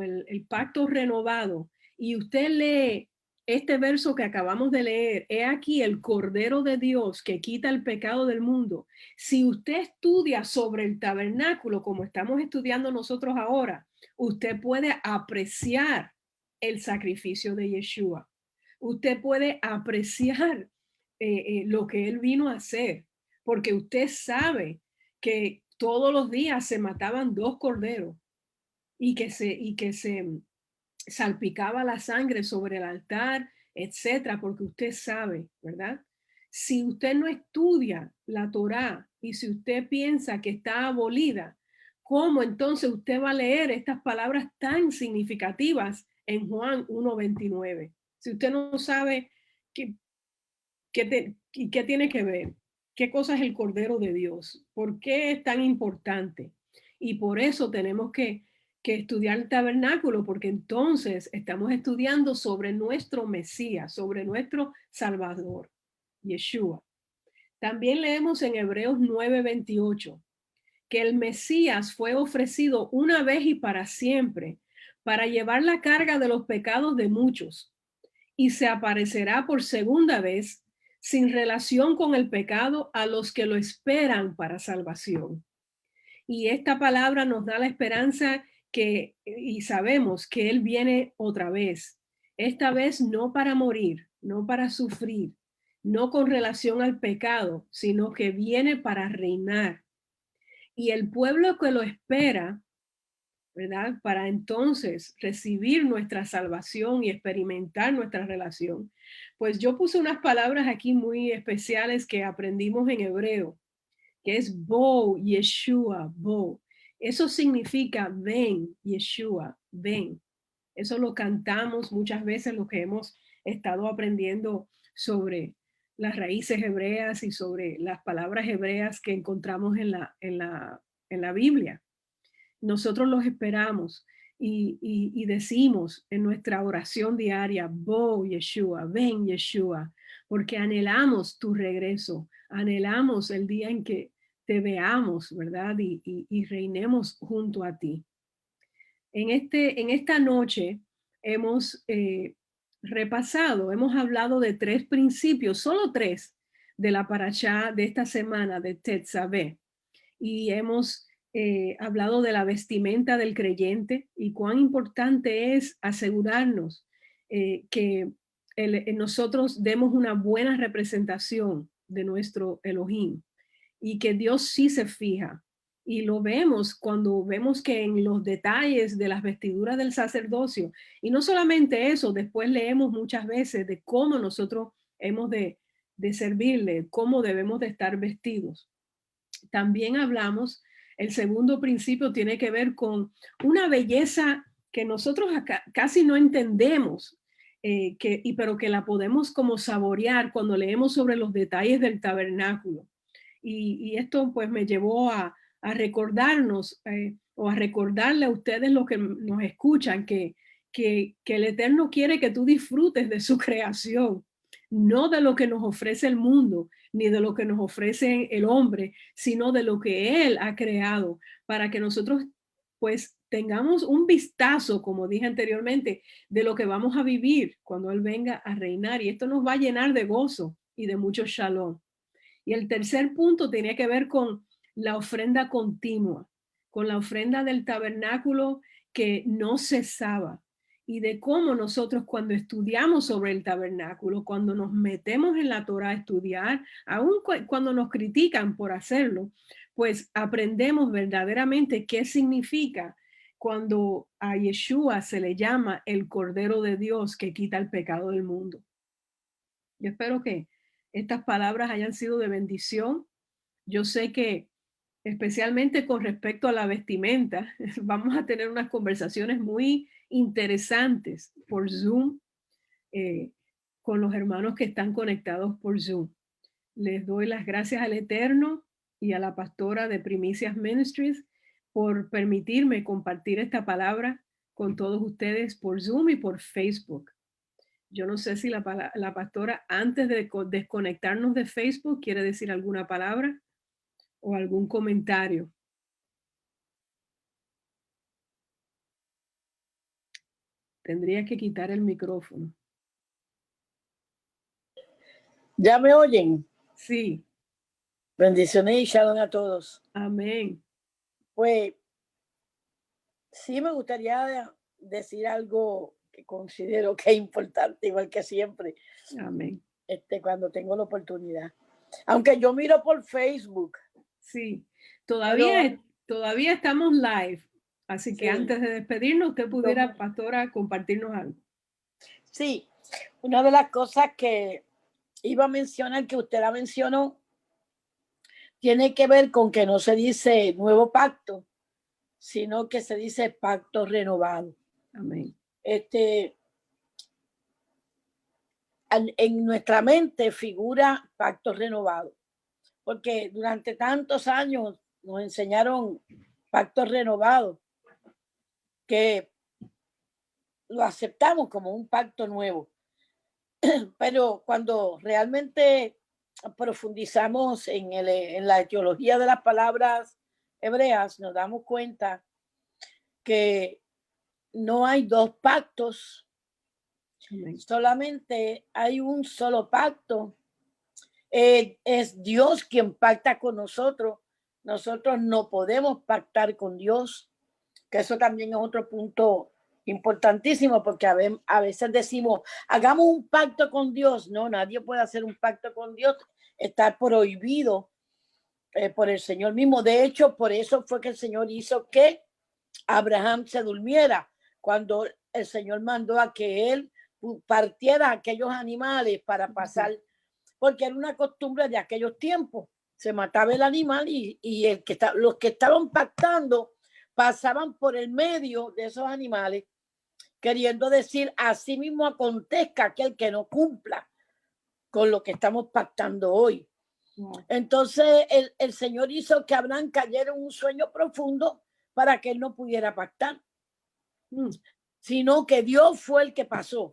el pacto renovado, y usted lee este verso que acabamos de leer, he aquí el Cordero de Dios que quita el pecado del mundo. Si usted estudia sobre el tabernáculo, como estamos estudiando nosotros ahora, usted puede apreciar el sacrificio de Yeshua. Usted puede apreciar lo que él vino a hacer, porque usted sabe que todos los días se mataban dos corderos y que se salpicaba la sangre sobre el altar, etcétera, porque usted sabe, ¿verdad? Si usted no estudia la Torá y si usted piensa que está abolida, ¿cómo entonces usted va a leer estas palabras tan significativas en Juan 1:29? Si usted no sabe qué tiene que ver, qué cosa es el Cordero de Dios, por qué es tan importante. Y por eso tenemos que estudiar el tabernáculo, porque entonces estamos estudiando sobre nuestro Mesías, sobre nuestro Salvador, Yeshua. También leemos en Hebreos 9:28 que el Mesías fue ofrecido una vez y para siempre para llevar la carga de los pecados de muchos y se aparecerá por segunda vez sin relación con el pecado a los que lo esperan para salvación. Y esta palabra nos da la esperanza y sabemos que Él viene otra vez. Esta vez no para morir, no para sufrir, no con relación al pecado, sino que viene para reinar. Y el pueblo que lo espera, ¿verdad? Para entonces recibir nuestra salvación y experimentar nuestra relación. Pues yo puse unas palabras aquí muy especiales que aprendimos en hebreo, que es Bo, Yeshua, Bo. Eso significa ven, Yeshua, ven. Eso lo cantamos muchas veces, lo que hemos estado aprendiendo sobre las raíces hebreas y sobre las palabras hebreas que encontramos en la Biblia. Nosotros los esperamos. y decimos en nuestra oración diaria, Bo Yeshua, ven Yeshua, porque anhelamos tu regreso, anhelamos el día en que te veamos, ¿verdad? Y reinemos junto a ti. En esta noche hemos repasado, hemos hablado de 3 principios, solo 3 de la parashá de esta semana de Tetzaveh. Y hemos hablado de la vestimenta del creyente y cuán importante es asegurarnos que nosotros demos una buena representación de nuestro Elohim y que Dios sí se fija. Y lo vemos cuando vemos que en los detalles de las vestiduras del sacerdocio, y no solamente eso, después leemos muchas veces de cómo nosotros hemos de servirle, cómo debemos de estar vestidos. También hablamos, el segundo principio tiene que ver con una belleza que nosotros acá casi no entendemos, pero que la podemos como saborear cuando leemos sobre los detalles del tabernáculo. Y esto pues me llevó a recordarnos o a recordarle a ustedes los que nos escuchan que el Eterno quiere que tú disfrutes de su creación, no de lo que nos ofrece el mundo, ni de lo que nos ofrece el hombre, sino de lo que Él ha creado, para que nosotros pues tengamos un vistazo, como dije anteriormente, de lo que vamos a vivir cuando Él venga a reinar. Y esto nos va a llenar de gozo y de mucho shalom. Y el tercer punto tenía que ver con la ofrenda continua, con la ofrenda del tabernáculo que no cesaba y de cómo nosotros cuando estudiamos sobre el tabernáculo, cuando nos metemos en la Torah a estudiar, aun cuando nos critican por hacerlo, pues aprendemos verdaderamente qué significa cuando a Yeshua se le llama el Cordero de Dios que quita el pecado del mundo. Yo espero que estas palabras hayan sido de bendición. Yo sé que especialmente con respecto a la vestimenta, vamos a tener unas conversaciones muy interesantes por Zoom con los hermanos que están conectados por Zoom. Les doy las gracias al Eterno y a la pastora de Primicias Ministries por permitirme compartir esta palabra con todos ustedes por Zoom y por Facebook. Yo no sé si la pastora, antes de desconectarnos de Facebook, quiere decir alguna palabra o algún comentario. Tendría que quitar el micrófono. ¿Ya me oyen? Sí. Bendiciones y shalom a todos. Amén. Pues sí me gustaría decir algo que considero que es importante, igual que siempre. Amén. Cuando tengo la oportunidad. Aunque yo miro por Facebook. Sí, todavía estamos live. Así que sí. antes de despedirnos, usted pudiera, pastora, compartirnos algo. Sí, una de las cosas que iba a mencionar, que usted la mencionó, tiene que ver con que no se dice nuevo pacto, sino que se dice pacto renovado. Amén. En nuestra mente figura pacto renovado, porque durante tantos años nos enseñaron pacto renovado, que lo aceptamos como un pacto nuevo. Pero cuando realmente profundizamos en la etiología de las palabras hebreas, nos damos cuenta que no hay dos pactos, solamente hay un solo pacto. Es Dios quien pacta con nosotros. Nosotros no podemos pactar con Dios, que eso también es otro punto importantísimo, porque a veces decimos, hagamos un pacto con Dios. No, nadie puede hacer un pacto con Dios. Está prohibido por el Señor mismo. De hecho, por eso fue que el Señor hizo que Abraham se durmiera, cuando el Señor mandó a que él partiera aquellos animales para pasar, porque era una costumbre de aquellos tiempos. Se mataba el animal y los que estaban pactando pasaban por el medio de esos animales, queriendo decir, así mismo acontezca aquel que no cumpla con lo que estamos pactando hoy. Entonces el Señor hizo que Abraham cayera en un sueño profundo para que él no pudiera pactar. sino que Dios fue el que pasó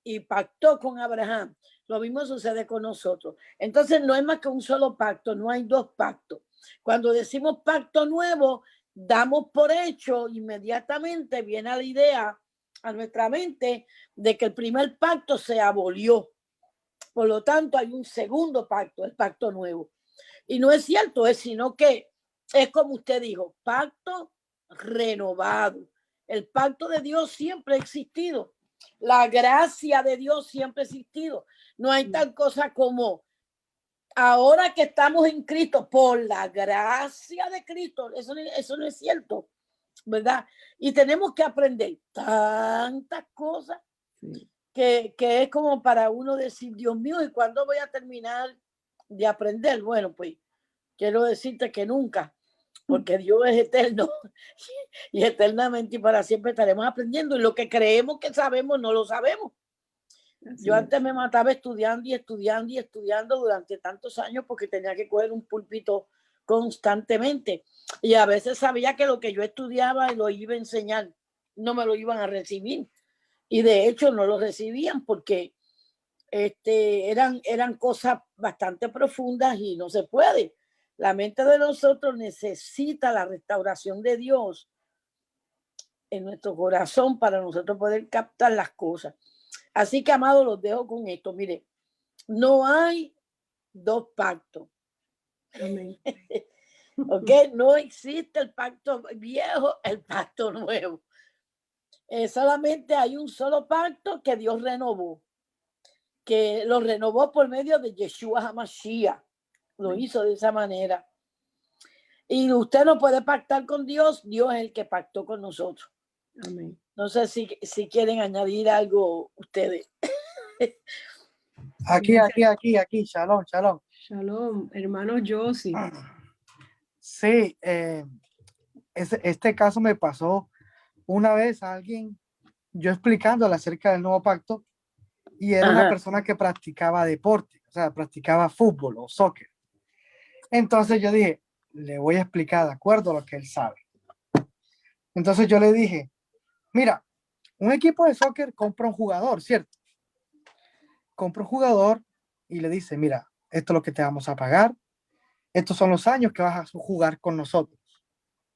y pactó con Abraham. Lo mismo sucede con nosotros. Entonces no es más que un solo pacto, no hay dos pactos. Cuando decimos pacto nuevo, damos por hecho, inmediatamente viene a la idea a nuestra mente de que el primer pacto se abolió. Por lo tanto, hay un segundo pacto, el pacto nuevo. Y no es cierto, sino que es como usted dijo, pacto renovado. El pacto de Dios siempre ha existido. La gracia de Dios siempre ha existido. No hay tal cosa como ahora que estamos en Cristo, por la gracia de Cristo. Eso no es cierto, ¿verdad? Y tenemos que aprender tantas cosas que es como para uno decir, Dios mío, ¿y cuándo voy a terminar de aprender? Bueno, pues quiero decirte que nunca, porque Dios es eterno y eternamente y para siempre estaremos aprendiendo, y lo que creemos que sabemos no lo sabemos. Yo antes me mataba estudiando y estudiando y estudiando durante tantos años porque tenía que coger un púlpito constantemente, y a veces sabía que lo que yo estudiaba y lo iba a enseñar no me lo iban a recibir, y de hecho no lo recibían porque eran cosas bastante profundas y no se puede. La mente de nosotros necesita la restauración de Dios en nuestro corazón para nosotros poder captar las cosas. Así que, amados, los dejo con esto. Mire, no hay dos pactos. Amén. ¿Ok? No existe el pacto viejo, el pacto nuevo. Solamente hay un solo pacto que Dios renovó, que lo renovó por medio de Yeshua HaMashiach. Lo hizo de esa manera. Y usted no puede pactar con Dios, Dios es el que pactó con nosotros. Amén. No sé si quieren añadir algo ustedes. Aquí, shalom, shalom. Shalom, hermano Josie. Sí, este caso me pasó una vez a alguien, yo explicándole acerca del nuevo pacto, y era una persona que practicaba deporte, o sea, practicaba fútbol o soccer. Entonces yo dije, le voy a explicar de acuerdo a lo que él sabe. Entonces yo le dije, mira, un equipo de soccer compra un jugador, ¿cierto? Compra un jugador y le dice, mira, esto es lo que te vamos a pagar, estos son los años que vas a jugar con nosotros,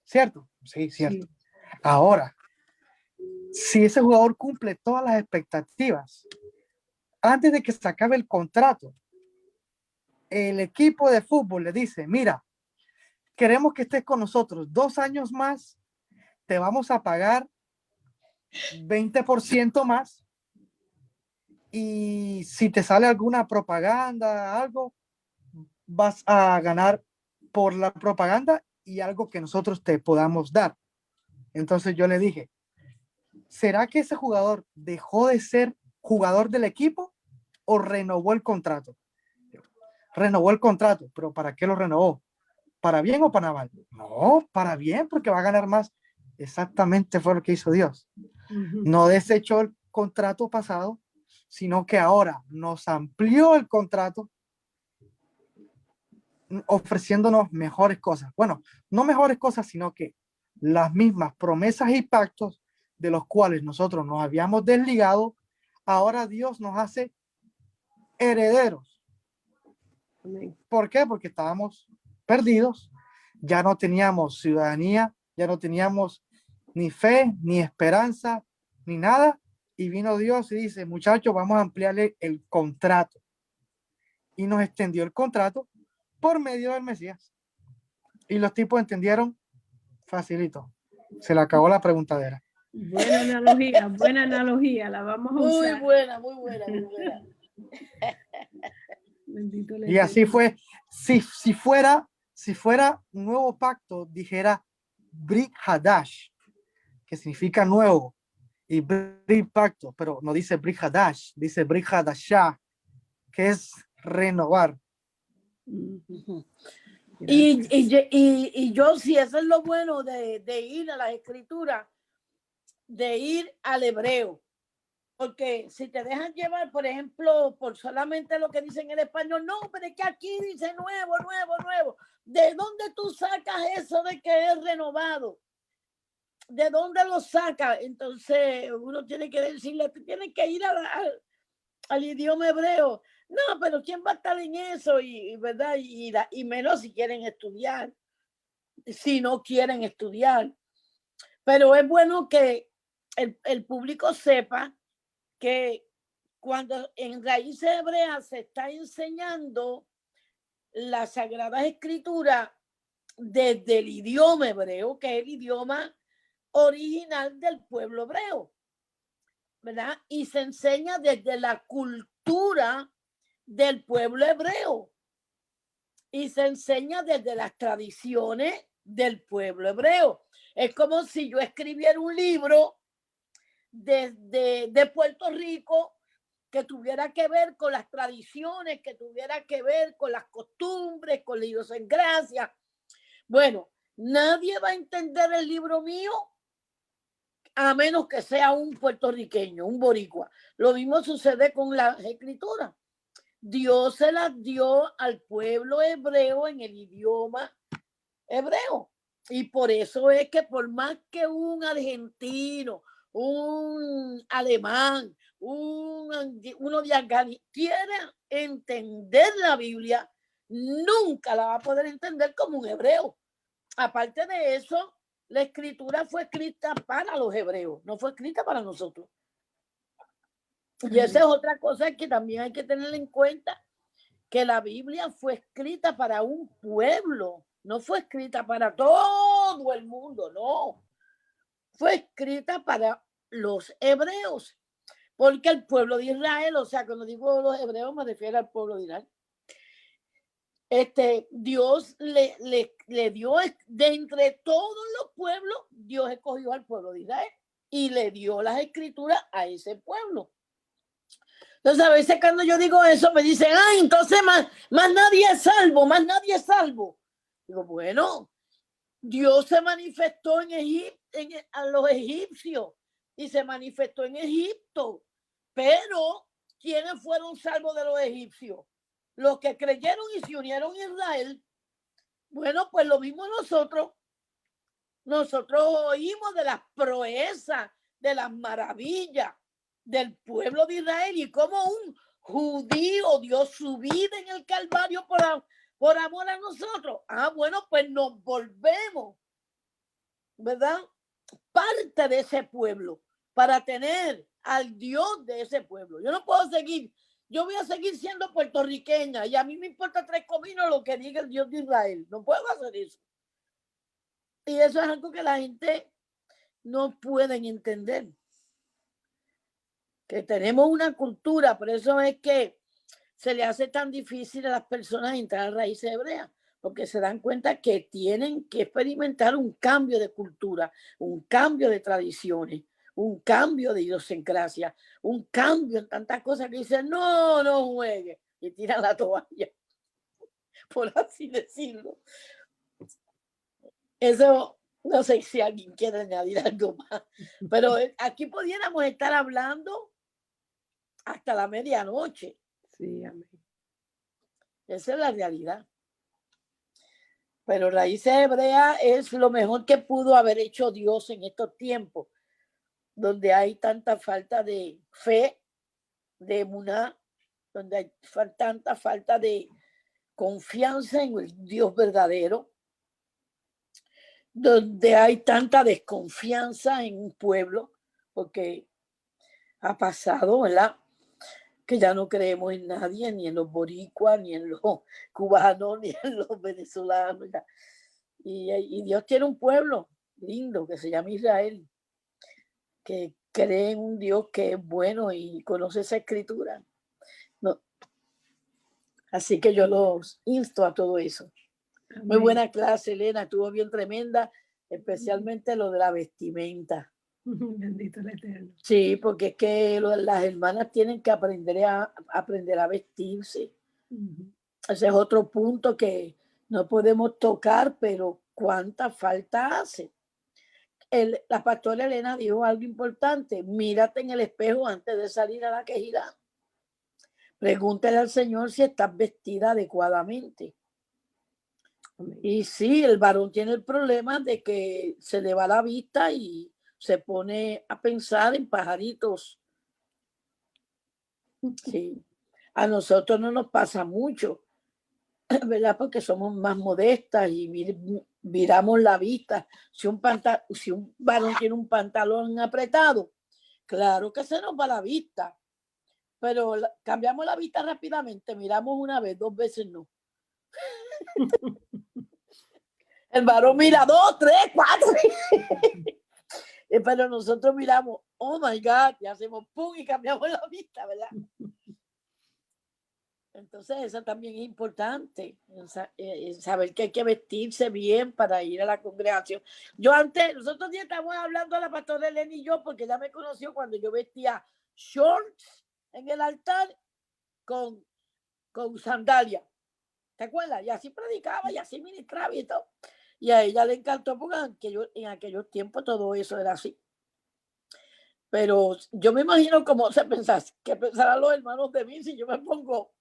¿cierto? Sí, cierto. Sí. Ahora, si ese jugador cumple todas las expectativas, antes de que se acabe el contrato, el equipo de fútbol le dice, mira, queremos que estés con nosotros 2 años más, te vamos a pagar 20% más, y si te sale alguna propaganda, algo, vas a ganar por la propaganda y algo que nosotros te podamos dar. Entonces yo le dije, ¿será que ese jugador dejó de ser jugador del equipo o renovó el contrato? Renovó el contrato, pero ¿para qué lo renovó? ¿Para bien o para mal? No, para bien, porque va a ganar más. Exactamente fue lo que hizo Dios. No desechó el contrato pasado, sino que ahora nos amplió el contrato ofreciéndonos mejores cosas. Bueno, no mejores cosas, sino que las mismas promesas y pactos de los cuales nosotros nos habíamos desligado, ahora Dios nos hace herederos. ¿Por qué? Porque estábamos perdidos, ya no teníamos ciudadanía, ya no teníamos ni fe, ni esperanza, ni nada, y vino Dios y dice, muchachos, vamos a ampliarle el contrato. Y nos extendió el contrato por medio del Mesías. Y los tipos entendieron facilito. Se le acabó la preguntadera. Buena analogía, la vamos a usar. Muy buena. Y así fue. Si fuera un nuevo pacto, dijera Brit Hadash, que significa nuevo, y Brit Pacto, pero no dice Brit Hadash, dice Brit Hadashah, que es renovar. Y yo, si eso es lo bueno de ir a la escritura, de ir al hebreo, porque si te dejan llevar, por ejemplo, por solamente lo que dicen en español, no, pero es que aquí dice nuevo. ¿De dónde tú sacas eso de que es renovado? ¿de dónde lo saca? Entonces uno tiene que decirle, tú tienes que ir al idioma hebreo. No, pero ¿quién va a estar en eso? ¿Verdad? Y menos si quieren estudiar, si no quieren estudiar. Pero es bueno que el público sepa que cuando en raíces hebreas se está enseñando las Sagradas Escrituras desde el idioma hebreo, que es el idioma original del pueblo hebreo, ¿verdad? Y se enseña desde la cultura del pueblo hebreo y se enseña desde las tradiciones del pueblo hebreo. Es como si yo escribiera un libro de Puerto Rico que tuviera que ver con las tradiciones, que tuviera que ver con las costumbres, con la idiosincrasia. Bueno, nadie va a entender el libro mío a menos que sea un puertorriqueño, un boricua. Lo mismo sucede con las escrituras. Dios se las dio al pueblo hebreo en el idioma hebreo. Y por eso es que por más que un argentino, un alemán, uno de Afganistán quiera entender la Biblia, nunca la va a poder entender como un hebreo. Aparte de eso, la escritura fue escrita para los hebreos, no fue escrita para nosotros. Y esa es otra cosa que también hay que tener en cuenta, que la Biblia fue escrita para un pueblo, no fue escrita para todo el mundo, no. Fue escrita para los hebreos, porque el pueblo de Israel, o sea, cuando digo los hebreos me refiero al pueblo de Israel, Dios le dio, de entre todos los pueblos, Dios escogió al pueblo de Israel y le dio las escrituras a ese pueblo. Entonces a veces cuando yo digo eso me dicen, ay, entonces más nadie es salvo, más nadie es salvo. Digo, bueno, Dios se manifestó a los egipcios y se manifestó en Egipto, pero ¿quiénes fueron salvos de los egipcios? Los que creyeron y se unieron a Israel. Bueno, pues lo mismo nosotros oímos de las proezas, de las maravillas del pueblo de Israel y cómo un judío dio su vida en el Calvario por amor a nosotros. Bueno, pues nos volvemos, ¿verdad? Parte de ese pueblo para tener al Dios de ese pueblo. Yo no puedo seguir, yo voy a seguir siendo puertorriqueña y a mí me importa tres cominos lo que diga el Dios de Israel. No puedo hacer eso. Y eso es algo que la gente no puede entender. Que tenemos una cultura, por eso es que se le hace tan difícil a las personas entrar a raíces hebreas, porque se dan cuenta que tienen que experimentar un cambio de cultura, un cambio de tradiciones, un cambio de idiosincrasia, un cambio en tantas cosas que dicen, no juegue, y tiran la toalla, por así decirlo. Eso, no sé si alguien quiere añadir algo más, pero aquí pudiéramos estar hablando hasta la medianoche. Sí, amén. Esa es la realidad. Pero raíces hebreas es lo mejor que pudo haber hecho Dios en estos tiempos, donde hay tanta falta de fe, de emuná, donde hay tanta falta de confianza en el Dios verdadero, donde hay tanta desconfianza en un pueblo, porque ha pasado, ¿verdad? Que ya no creemos en nadie, ni en los boricuas, ni en los cubanos, ni en los venezolanos. ¿verdad? Y Dios tiene un pueblo lindo que se llama Israel, que cree en un Dios que es bueno y conoce esa escritura. No. Así que yo los insto a todo eso. Amén. Muy buena clase, Elena, estuvo bien tremenda, especialmente lo de la vestimenta. Bendito el Eterno. Sí, porque es que las hermanas tienen que aprender a vestirse. Ese es otro punto que no podemos tocar, pero cuánta falta hace. La pastora Elena dijo algo importante: mírate en el espejo antes de salir a la quejida. Pregúntale al Señor si estás vestida adecuadamente. Amén. Y sí, el varón tiene el problema de que se le va la vista y se pone a pensar en pajaritos. Sí, a nosotros no nos pasa mucho, ¿verdad? Porque somos más modestas y viramos la vista. Si un varón tiene un pantalón apretado, claro que se nos va la vista, pero cambiamos la vista rápidamente, miramos una vez, 2 veces no. El varón mira 2, 3, 4. Pero nosotros miramos, oh my God, y hacemos pum y cambiamos la vista, ¿verdad? Entonces eso también es importante, saber que hay que vestirse bien para ir a la congregación. Yo antes, los otros días estábamos hablando a la pastora Elena y yo, porque ella me conoció cuando yo vestía shorts en el altar con sandalia. ¿Te acuerdas? Y así predicaba y así ministraba y todo. Y a ella le encantó porque en aquellos tiempos todo eso era así. Pero yo me imagino cómo se pensará, que pensarán los hermanos de mí si yo me pongo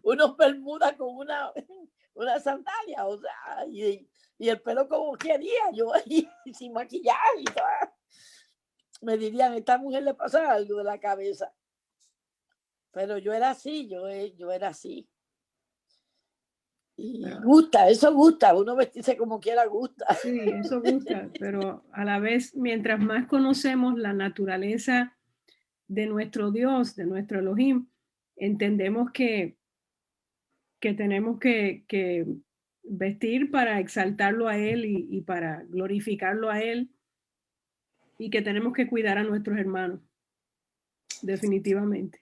unos bermudas con una sandalia, o sea, y el pelo como quería, yo ahí sin maquillaje y todo. Me dirían, a esta mujer le pasa algo de la cabeza. Pero yo era así, yo era así. Y eso gusta, uno vestirse como quiera gusta. Sí, eso gusta, pero a la vez, mientras más conocemos la naturaleza de nuestro Dios, de nuestro Elohim, entendemos que tenemos que vestir para exaltarlo a Él y para glorificarlo a Él, y que tenemos que cuidar a nuestros hermanos, definitivamente.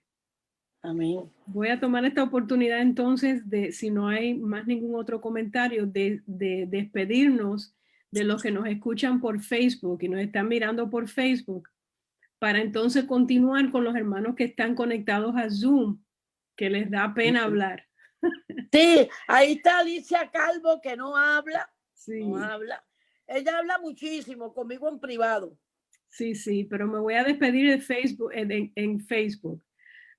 Amén. Voy a tomar esta oportunidad entonces de, si no hay más ningún otro comentario, de despedirnos de los que nos escuchan por Facebook y nos están mirando por Facebook, para entonces continuar con los hermanos que están conectados a Zoom, que les da pena hablar. Sí, ahí está Alicia Calvo, que no habla. Sí. No habla. Ella habla muchísimo conmigo en privado. Sí, sí, pero me voy a despedir de Facebook, en Facebook.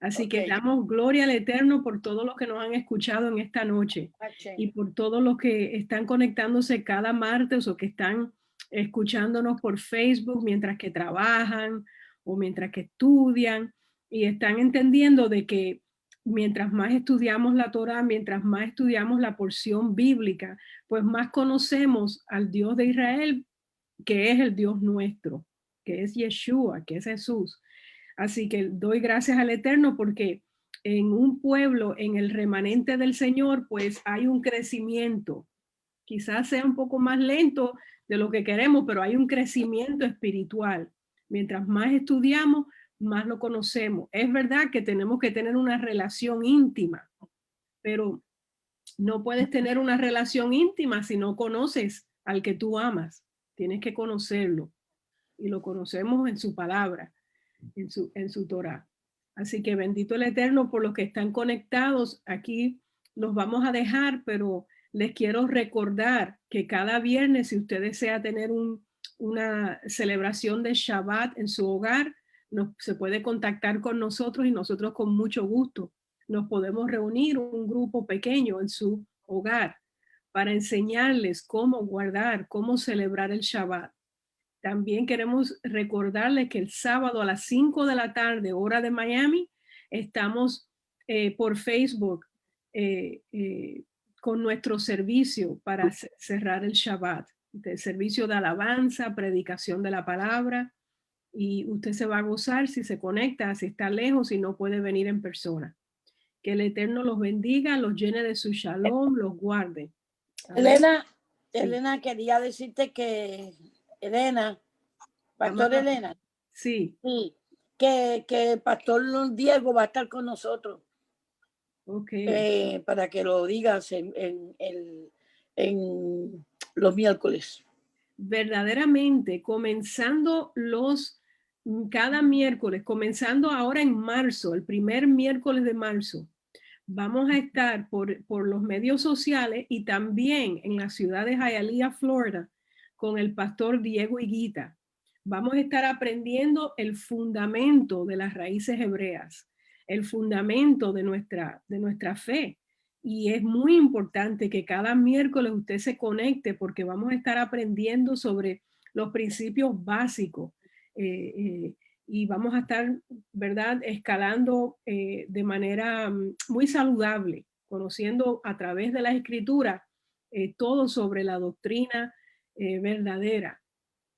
Así que Ok. damos gloria al Eterno por todos los que nos han escuchado en esta noche y por todos los que están conectándose cada martes o que están escuchándonos por Facebook mientras que trabajan o mientras que estudian y están entendiendo de que mientras más estudiamos la Torá, mientras más estudiamos la porción bíblica, pues más conocemos al Dios de Israel, que es el Dios nuestro, que es Yeshua, que es Jesús. Así que doy gracias al Eterno porque en un pueblo, en el remanente del Señor, pues hay un crecimiento. Quizás sea un poco más lento de lo que queremos, pero hay un crecimiento espiritual. Mientras más estudiamos, más lo conocemos. Es verdad que tenemos que tener una relación íntima, pero no puedes tener una relación íntima si no conoces al que tú amas. Tienes que conocerlo y lo conocemos en su palabra, en su Torá. Así que bendito el Eterno por los que están conectados. Aquí los vamos a dejar, pero les quiero recordar que cada viernes, si usted desea tener una celebración de Shabbat en su hogar, se puede contactar con nosotros y nosotros con mucho gusto nos podemos reunir un grupo pequeño en su hogar para enseñarles cómo guardar, cómo celebrar el Shabbat. También queremos recordarles que el sábado a las 5 de la tarde, hora de Miami, estamos por Facebook con nuestro servicio para cerrar el Shabbat. El servicio de alabanza, predicación de la palabra. Y usted se va a gozar si se conecta, si está lejos, si no puede venir en persona. Que el Eterno los bendiga, los llene de su shalom, los guarde. Elena, sí. Elena, quería decirte que Pastor Elena. Sí. Sí, que el Pastor Diego va a estar con nosotros. Ok. Para que lo digas en los miércoles. Verdaderamente, comenzando cada miércoles, comenzando ahora en marzo, el primer miércoles de marzo, vamos a estar por los medios sociales y también en la ciudad de Hialeah, Florida, con el pastor Diego Higuita. Vamos a estar aprendiendo el fundamento de las raíces hebreas, el fundamento de nuestra fe. y es muy importante que cada miércoles usted se conecte porque vamos a estar aprendiendo sobre los principios básicos y vamos a estar, ¿verdad?, escalando de manera muy saludable, conociendo a través de las escrituras todo sobre la doctrina verdadera,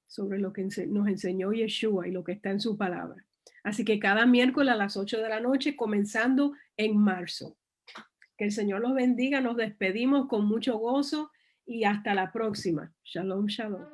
sobre lo que nos enseñó Yeshua y lo que está en su palabra. Así que cada miércoles a las 8 de la noche, comenzando en marzo. Que el Señor los bendiga, nos despedimos con mucho gozo y hasta la próxima. Shalom, shalom.